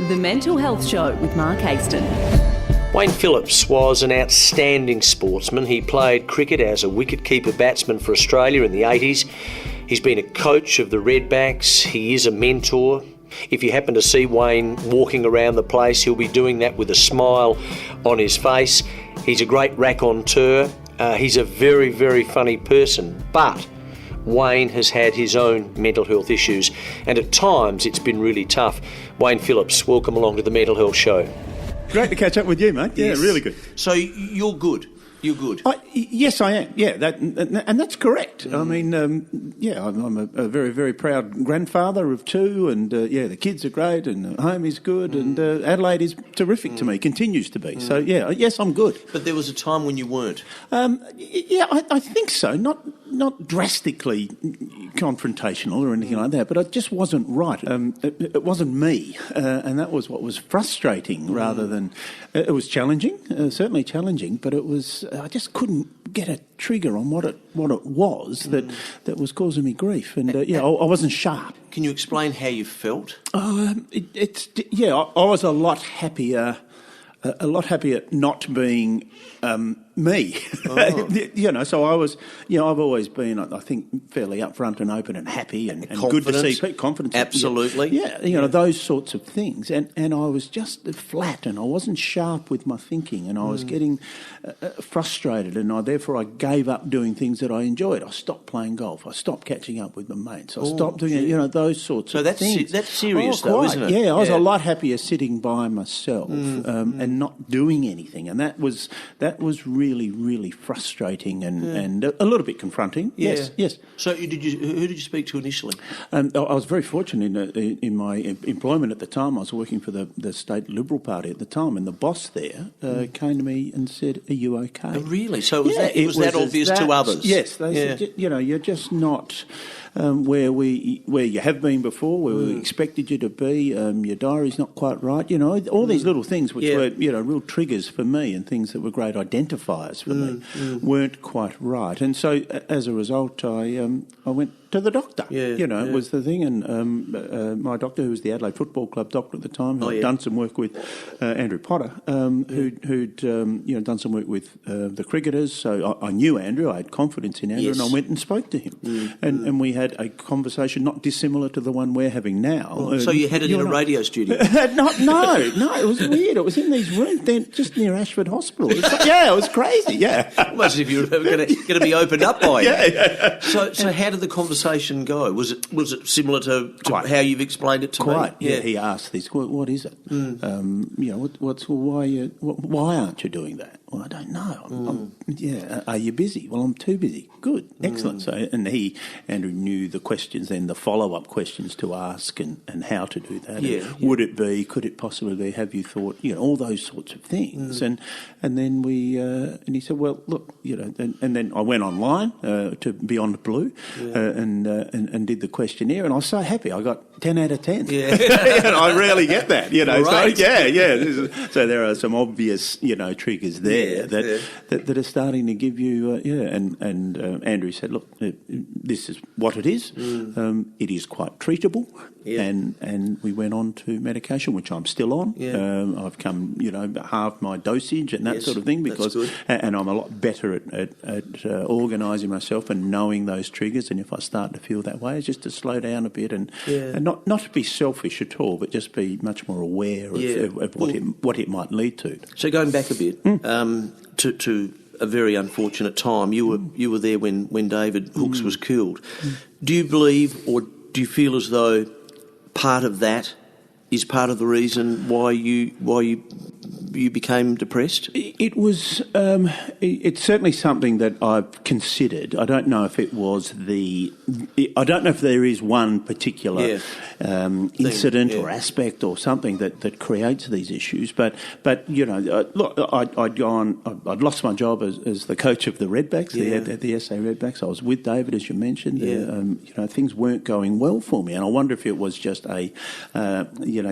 The Mental Health Show with Mark Aiston. Wayne Phillips was an outstanding sportsman. He played cricket as a wicket-keeper batsman for Australia in the 80s. He's been a coach of the Redbacks. He is a mentor. If you happen to see Wayne walking around the place, he'll be doing that with a smile on his face. He's a great raconteur. He's a very, very funny person. But Wayne has had his own mental health issues, and at times it's been really tough. Wayne Phillips, welcome along to the Mental Health Show. Great to catch up with you, mate. Yes. Yeah, really good. So you're good. You're good. Yes, I am. Yeah, and that's correct. I mean, I'm a very, very proud grandfather of two, and the kids are great, and home is good, and Adelaide is terrific to me, continues to be. So yes, I'm good. But there was a time when you weren't. I think so. Not drastically confrontational or anything like that, but it just wasn't right. It wasn't me, and that was what was frustrating. Rather than it was challenging, certainly challenging, but it was. I just couldn't get a trigger on what it was that was causing me grief, and I wasn't sharp. Can you explain how you felt? I was a lot happier not being me. Oh. So I was, I've always been, I think, fairly upfront and open and happy and good to see people. Confidence. Absolutely. Those sorts of things. And I was just flat, and I wasn't sharp with my thinking, and I was getting frustrated, and therefore I gave up doing things that I enjoyed. I stopped playing golf. I stopped catching up with my mates. I stopped doing those sorts of things. So that's serious though, isn't it? Yeah, I was a lot happier sitting by myself and not doing anything, and that was really, really frustrating and a little bit confronting. Yeah. Yes. So who did you speak to initially? I was very fortunate in my employment at the time. I was working for the State Liberal Party at the time, and the boss there came to me and said, "Are you okay?" Oh, really? So it was that obvious to others? Yes. They said, you're just not where you have been before, where we expected you to be. Your diary's not quite right. All these little things which were real triggers for me, and things that were great identifiers for me weren't quite right. And so as a result, I went to the doctor. Was the thing. And my doctor, who was the Adelaide Football Club doctor at the time, who had done some work with Andrew Potter, who'd done some work with the cricketers. So I knew Andrew. I had confidence in Andrew, and I went and spoke to him. And we had a conversation not dissimilar to the one we're having now. So you had it in a radio studio? No, it was weird. It was in these rooms just near Ashford Hospital. It was crazy. Yeah, almost as if you were going to be opened up by you. Yeah. So how did the conversation go? Was it similar to how you've explained it to me? Quite. Yeah. He asked this. What is it? Why aren't you doing that? Well, I don't know. Are you busy? Well, I'm too busy. Good. Excellent. So, and Andrew knew the questions, then the follow-up questions to ask and how to do that. Would it be, could it possibly be, have you thought, all those sorts of things. And then and he said, well, look, and then I went online to Beyond Blue and did the questionnaire, and I was so happy. I got 10 out of 10. Yeah. I rarely get that, Right. So, so there are some obvious, triggers there that are starting to give you, and Andrew said, look, this is what it is. It is quite treatable, and we went on to medication, which I'm still on. I've come, halved my dosage and that sort of thing, because, and I'm a lot better at organising myself and knowing those triggers. And if I start to feel that way, it's just to slow down a bit and not to be selfish at all, but just be much more aware of what it might lead to. So going back a bit to a very unfortunate time, you were there when David Hooks was killed. Do you believe, or do you feel as though part of that is part of the reason why you became depressed? It was. It's certainly something that I've considered. I don't know if it was I don't know if there is one particular incident or aspect or something that creates these issues. But look, I'd lost my job as the coach of the Redbacks, the SA Redbacks. I was with David, as you mentioned. Things weren't going well for me, and I wonder if it was just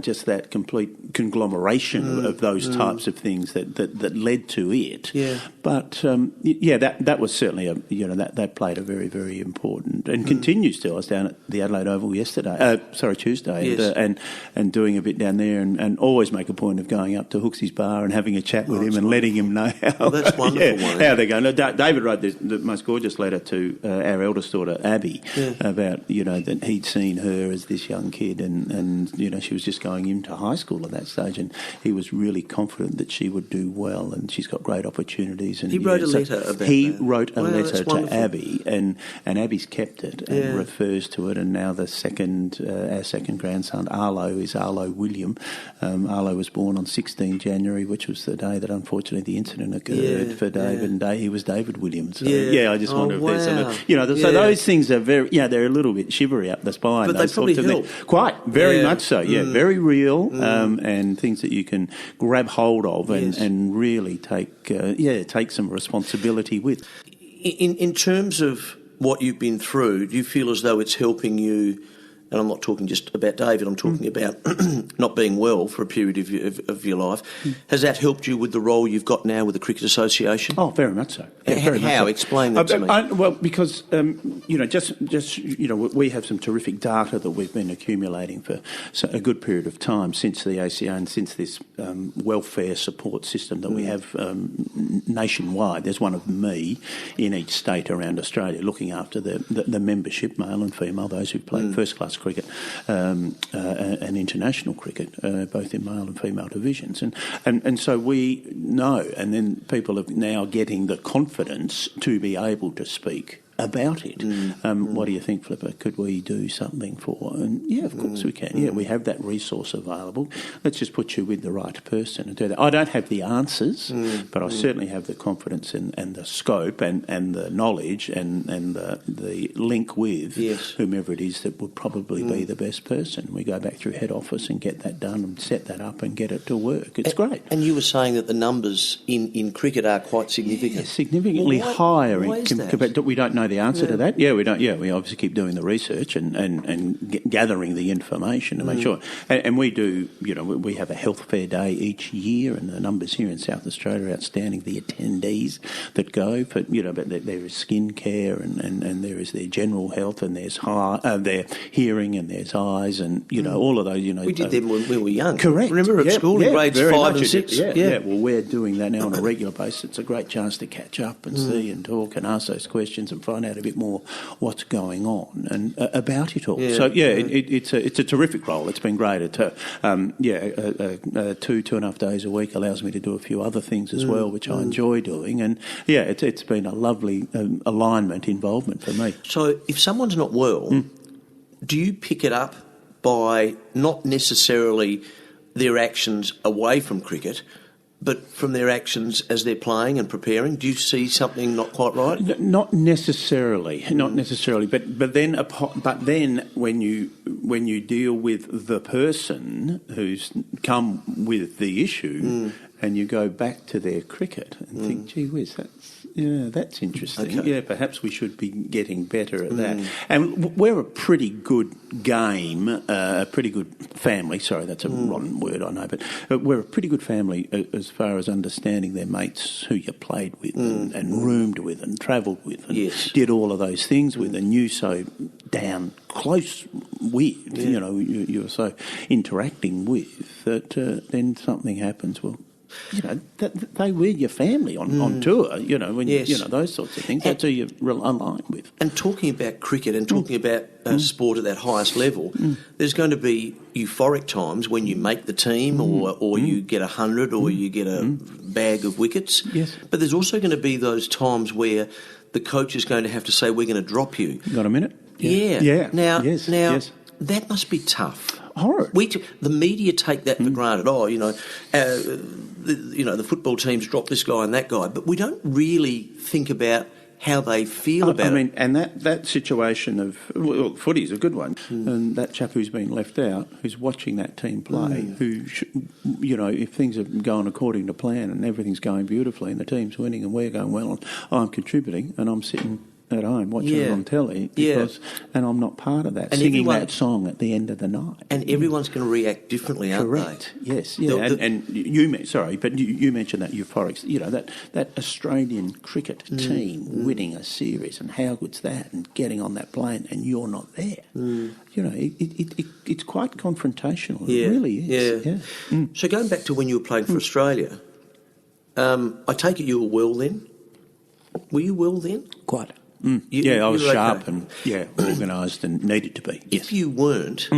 just that complete conglomeration of those types types of things that led to it. Yeah. But that was certainly that played a very, very important and continues to. I was down at the Adelaide Oval Tuesday, yes. and doing a bit down there, and always make a point of going up to Hooksy's bar and having a chat with him and letting him know how that's wonderful. how they're going. No, David wrote the most gorgeous letter to our eldest daughter Abby about that he'd seen her as this young kid, and she was just going into high school at that stage, and he was really confident that she would do well, and she's got great opportunities. And he wrote a letter about he that. wrote a letter to wonderful. Abby, and Abby's kept it and refers to it. And now our second grandson Arlo is Arlo William. Arlo was born on 16 January, which was the day that unfortunately the incident occurred for David, and he was David Williams. So, I just wonder if there's some, so those things are very, they're a little bit shivery up the spine. But they probably help. Quite, very much so, very real, and things that you can grab hold of and really take some responsibility with. In terms of what you've been through, do you feel as though it's helping you? And I'm not talking just about David, I'm talking about not being well for a period of your life. Has that helped you with the role you've got now with the Cricket Association? Oh, very much so. How? Explain that to me. Well, because, we have some terrific data that we've been accumulating for a good period of time since the ACA and since this welfare support system that we have nationwide. There's one of me in each state around Australia looking after the membership, male and female, those who've played first-class cricket and international cricket, both in male and female divisions. And so we know, and then people are now getting the confidence to be able to speak about it. What do you think, Flipper? Could we do something for? And of course we can. We have that resource available. Let's just put you with the right person and do that. I don't have the answers, but I certainly have the confidence and the scope and the knowledge and the link with whomever it is that would probably be the best person. We go back through head office and get that done and set that up and get it to work. It's great. And you were saying that the numbers in cricket are quite significant. Significantly higher compared to, we don't know the answer to that. We don't. We obviously keep doing the research and gathering the information to make sure. And we do. We have a health fair day each year, and the numbers here in South Australia are outstanding. The attendees that go, but there is skin care and there is their general health, and there's their hearing, and there's eyes, and all of those. We did them when we were young. Correct. Remember at school in grades 5 and 6. Yeah. Well, we're doing that now on a regular basis. It's a great chance to catch up and see and talk and ask those questions and find out a bit more what's going on and about it all. So it's a terrific role. It's been great. 2.5 days a week allows me to do a few other things as well, which I enjoy doing. And it's been a lovely involvement for me. So if someone's not well, do you pick it up by not necessarily their actions away from cricket, but from their actions as they're playing and preparing? Do you see something not quite right? Not necessarily. But then when you deal with the person who's come with the issue, and you go back to their cricket and think, gee whiz, that's interesting. Okay. Perhaps we should be getting better at that. And we're a pretty good game, a pretty good family. Sorry, that's a rotten word, I know, but we're a pretty good family as far as understanding their mates who you played with and roomed with and travelled with and did all of those things with and knew so down close with, you were so interacting with that then something happens. Well, they were your family on tour, when those sorts of things. That's who you're aligned with. And talking about cricket and talking about sport at that highest level, there's going to be euphoric times when you make the team or you get 100 or you get a bag of wickets. Yes. But there's also going to be those times where the coach is going to have to say, we're going to drop you. Got a minute? Yeah. Now, yes. That must be tough. Horrid. The media take that for granted. The football teams drop this guy and that guy, but we don't really think about how they feel about it. And that situation of footy is a good one, and that chap who's been left out, who's watching that team play, who if things are going according to plan and everything's going beautifully and the team's winning and we're going well, and I'm contributing and I'm sitting at home watching it on telly and I'm not part of that, and singing that song at the end of the night. And everyone's going to react differently, aren't they? Correct. Yes. Yeah. And you mentioned that euphoric. You know, that Australian cricket team winning a series, and how good's that? And getting on that plane, and you're not there. You know, it's quite confrontational. It really is. Yeah. So going back to when you were playing for Australia, I take it you were well then. Were you well then? Quite. I was sharp and organised and needed to be. If you weren't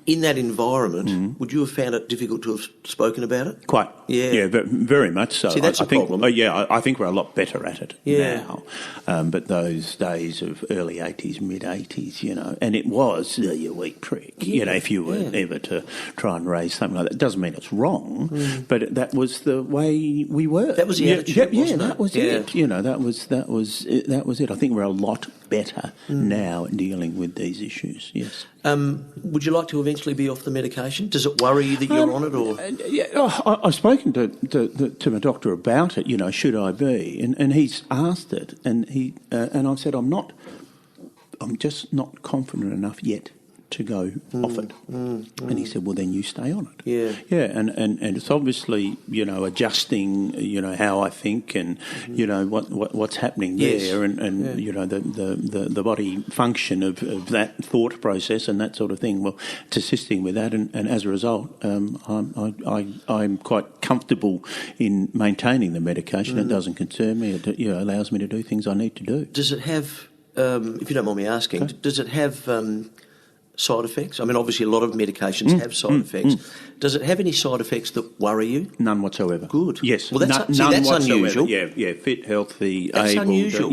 in that environment, would you have found it difficult to have spoken about it? Quite. Yeah, very much so. See, that's I a think, problem. I think we're a lot better at it now. But those days of early 80s, mid 80s, you know, and it was a weak prick. You know, if you were ever to try and raise something like that, it doesn't mean it's wrong, but that was the way we were. That was the attitude. Yeah, that was it. You know, that was it. I think we're a lot better now at dealing with these issues. Yes. Would you like to eventually be off the medication? Does it worry you that you're on it, or? I've spoken to my doctor about it. You know, should I be? And he's asked it, and I've said I'm just not confident enough yet to go off it. And he said, well, then you stay on it. Yeah, and it's obviously, you know, adjusting, you know, how I think and, you know, what's happening there and you know, the body function of that thought process and that sort of thing. Well, it's assisting with that, and as a result, I'm quite comfortable in maintaining the medication. It doesn't concern me. It allows me to do things I need to do. Does it have, if you don't mind me asking, does it have side effects? I mean, obviously a lot of medications have side effects. Does it have any side effects that worry you? None whatsoever. Good. Yes. Well, that's unusual. Yeah, fit, healthy, that's able. Unusual.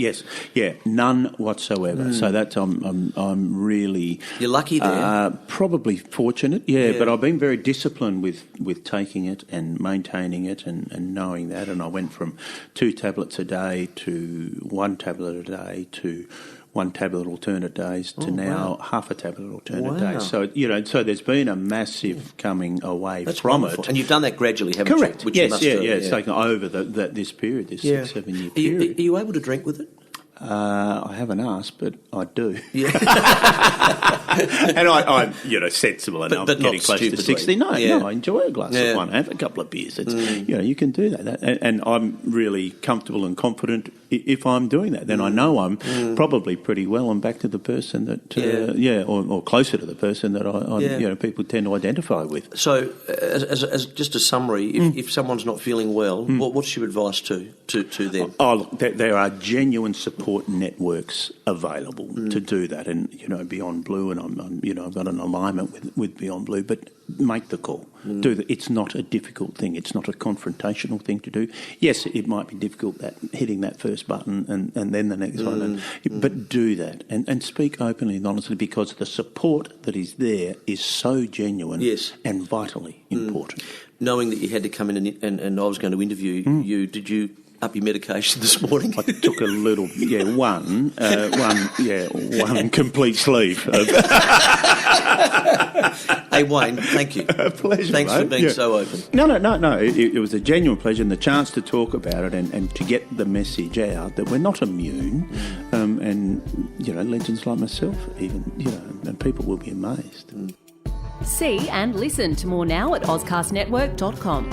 None whatsoever. So that's I'm really. You're lucky there. Probably fortunate. But I've been very disciplined with taking it and maintaining it and knowing that. And I went from 2 tablets a day to 1 tablet a day to 1 tablet alternate days to now half a tablet alternate days. So, you know, there's been a massive coming away from wonderful. it. And you've done that gradually, haven't Correct. you? Which yes, you must yeah, do. It's taken over this period, this 6-7 year period. Are you able to drink with it? I haven't asked, but I do. Yeah. And I'm, you know, sensible enough, but getting close to 60. No, I enjoy a glass of wine. I have a couple of beers. It's, you know, you can do that. And I'm really comfortable and confident if I'm doing that. Then I know I'm probably pretty well and back to the person that, or closer to the person that you know, people tend to identify with. So, as just a summary, if someone's not feeling well, what's your advice to them? Oh, look, there are genuine support networks available to do that, and you know, Beyond Blue, and I'm you know, I've got an alignment with Beyond Blue, but make the call. Do that. It's not a difficult thing. It's not a confrontational thing to do. Yes, it might be difficult that hitting that first button and then the next one, but do that and speak openly and honestly, because the support that is there is so genuine and vitally important. Knowing that you had to come in and I was going to interview you, did you up your medication this morning? I took a little, one complete sleeve. Hey, Wayne, thank you. A pleasure, Thanks mate. for being so open. No. It was a genuine pleasure, and the chance to talk about it and to get the message out that we're not immune, and you know, legends like myself, even, you know, and people will be amazed. See and listen to more now at auscastnetwork.com.